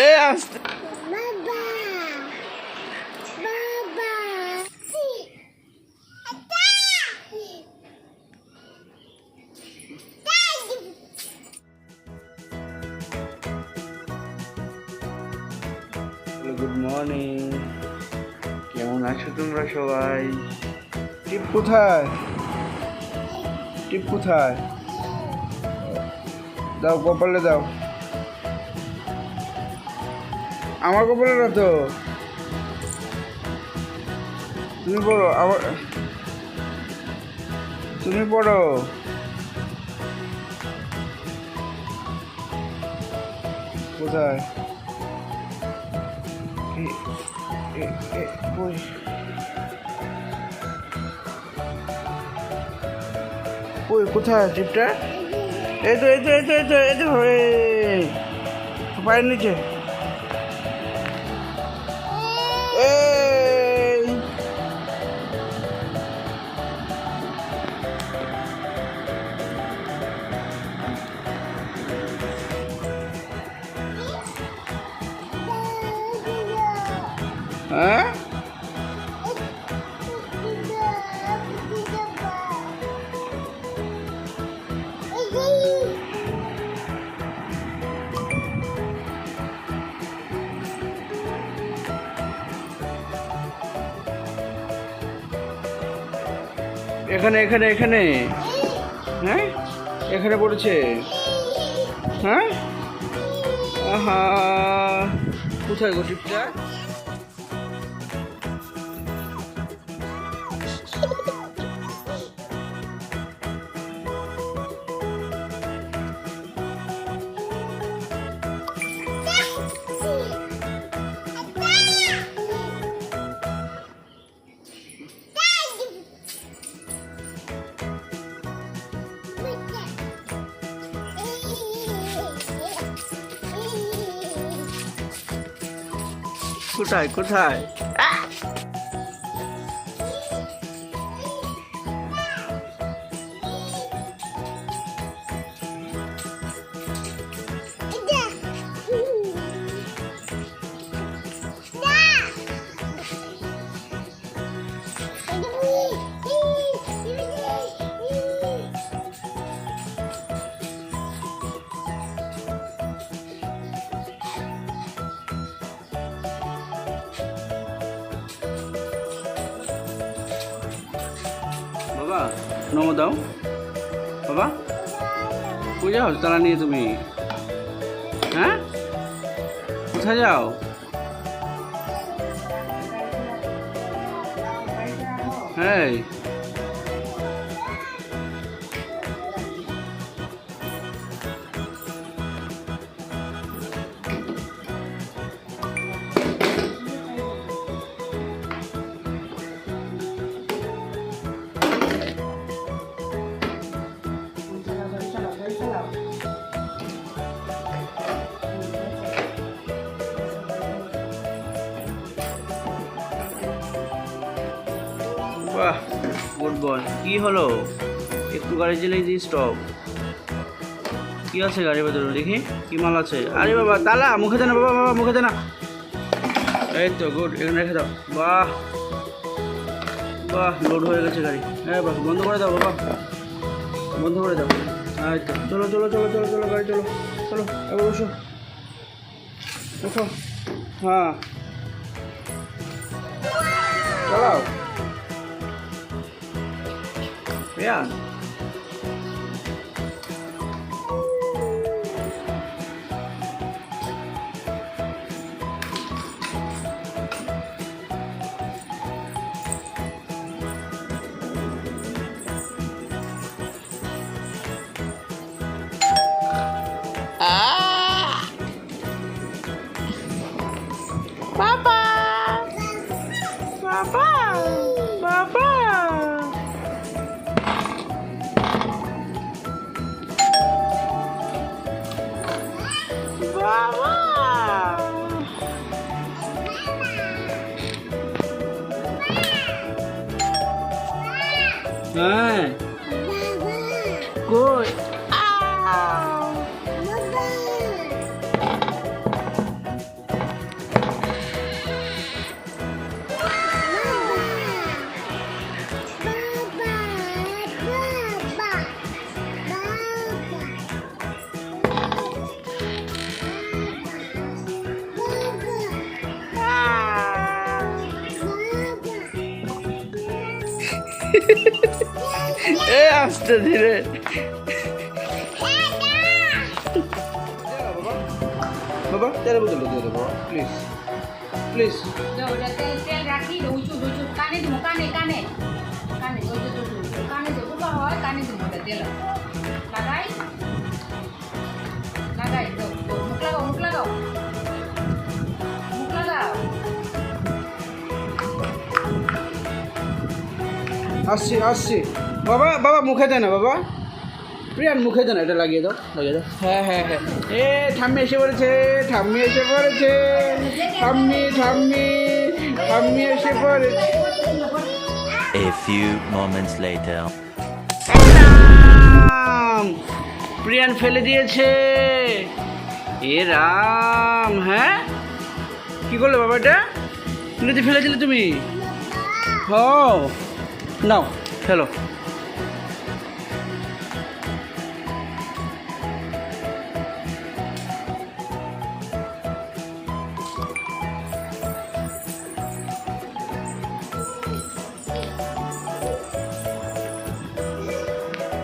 এই আসতে good morning, কেমন আছো তোমরা সবাই? টিপ কোথায়? টিপ কোথায়? দাও, কপালে দাও। আমার কপালে না তো, তুমি পড়ো। আবার তুমি পড়ো। কোথায়? ওই কোথায় টিপটা? এই তো এই তো এই তো এই তো এই তো পায়ের নিচে। হ্যাঁ, এখানে এখানে এখানে। হ্যাঁ, এখানে পড়েছে। হ্যাঁ, আহা, কোথায় গো টিপটা? কোথায় কোথায়? বাবা নমো দাও। বাবা কই যাও তারা নিয়ে তুমি? হ্যাঁ, কোথায় যাও? হ্যাঁ, বাহ, গুড বয়। কি হলো? একটু গাড়ি চালিয়ে দিই, স্টপ। কি আছে গাড়ির ভেতরে দেখি? কি মাল আছে? আরে বাবা, তালা মুখে দে না বাবা, বাবা মুখে দে না। এই তো গুড, এখানে রেখে দাও। বাহ বাহ, লোড হয়ে গেছে গাড়ি। হ্যাঁ বাহ, বন্ধ করে দাও বাবা, বন্ধ করে দাও। এই তো, চলো চলো চলো চলো চলো গাড়ি চলো চলো, এবার বসো বসো। হ্যাঁ, চালাও। Yeah. Papa. Papa. Papa. হ্যাঁ, কই? এ আস্তে ধীরে। বাবা তেলে বোতল দিয়ে দেবো প্লিজ প্লিজ। তেল রাখি উঁচু উঁচু কানে দিব কানে কানে কানে কানে দেবো বা হয় কানে দিব তেল লাগাই লাগাই মুখ লাগাও মুখ লাগাও মুখ লাগাও। আসছি আসছি। বাবা বাবা মুখে দেয় না বাবা, প্রিয়ান মুখে দেয় না, এটা লাগিয়ে দাও লাগিয়ে দাও। হ্যাঁ হ্যাঁ হ্যাঁ এ ঠাম্মি এসে পড়েছে, ঠাম্মি এসে পড়েছে, ঠাম্মি ঠাম্মি ঠাম্মি এসে পড়েছে। A few moments later. Ram! Priyan ফেলে দিয়েছে। এ রাম, হ্যাঁ কি করলে বাবা, এটা নদী ফেলে দিলে তুমি? হ নাও ফেলো।